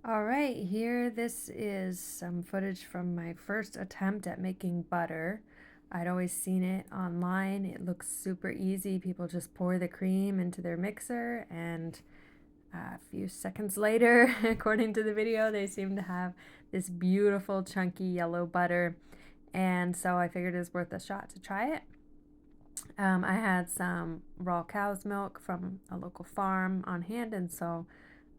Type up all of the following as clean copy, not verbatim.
All right, here this is some footage from my first attempt at making butter. I'd always seen it online. It looks super easy. People just pour the cream into their mixer, and a few seconds later, according to the video, they seem to have this beautiful chunky yellow butter. And so I figured it was worth a shot to try it. I had some raw cow's milk from a local farm on hand, and so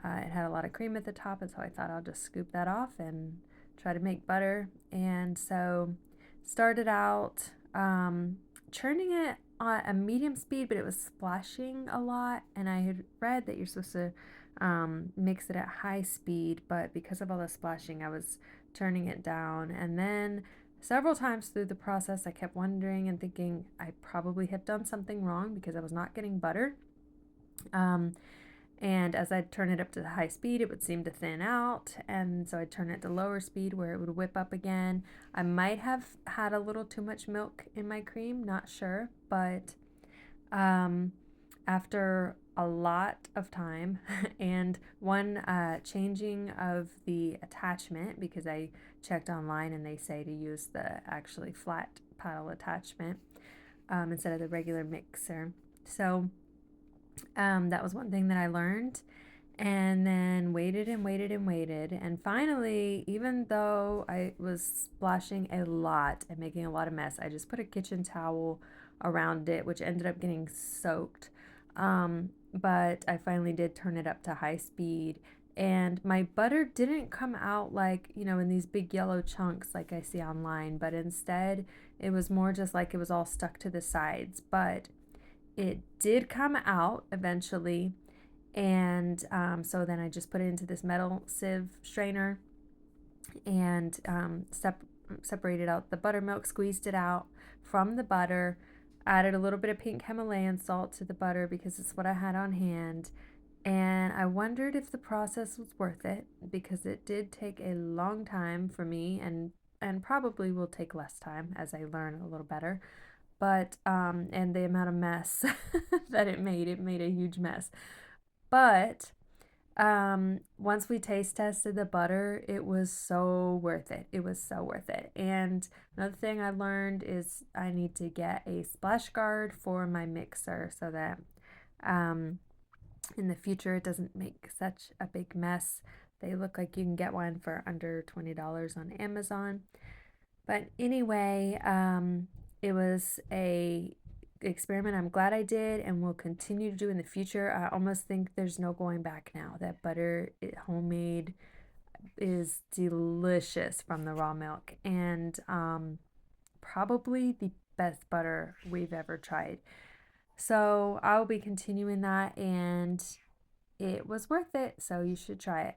it had a lot of cream at the top, and so I thought I'll just scoop that off and try to make butter. And so started out churning it at a medium speed, but it was splashing a lot. And I had read that you're supposed to mix it at high speed, but because of all the splashing, I was turning it down. And then several times through the process, I kept wondering and thinking I probably had done something wrong because I was not getting butter. Um, and as I'd turn it up to the high speed, it would seem to thin out. And so I'd turn it to lower speed where it would whip up again. I might have had a little too much milk in my cream, not sure. But um, after a lot of time and one changing of the attachment, because I checked online and they say to use the actually flat paddle attachment instead of the regular mixer. So that was one thing that I learned. And then waited and waited and waited. And finally, even though I was splashing a lot and making a lot of mess, I just put a kitchen towel around it, which ended up getting soaked. But I finally did turn it up to high speed. And my butter didn't come out like, in these big yellow chunks like I see online, but instead it was more just like it was all stuck to the sides. But it did come out eventually, and so then I just put it into this metal sieve strainer and separated out the buttermilk, squeezed it out from the butter, added a little bit of pink Himalayan salt to the butter because it's what I had on hand. And I wondered if the process was worth it because it did take a long time for me, and probably will take less time as I learn a little better. But and the amount of mess that it made a huge mess. But once we taste tested the butter, it was so worth it. It was so worth it. And another thing I learned is I need to get a splash guard for my mixer so that um, in the future it doesn't make such a big mess. They look like you can get one for under $20 on Amazon. But anyway, it was a experiment I'm glad I did and will continue to do in the future. I almost think there's no going back now. That butter, homemade, is delicious from the raw milk, and probably the best butter we've ever tried. So I'll be continuing that, and it was worth it. So you should try it.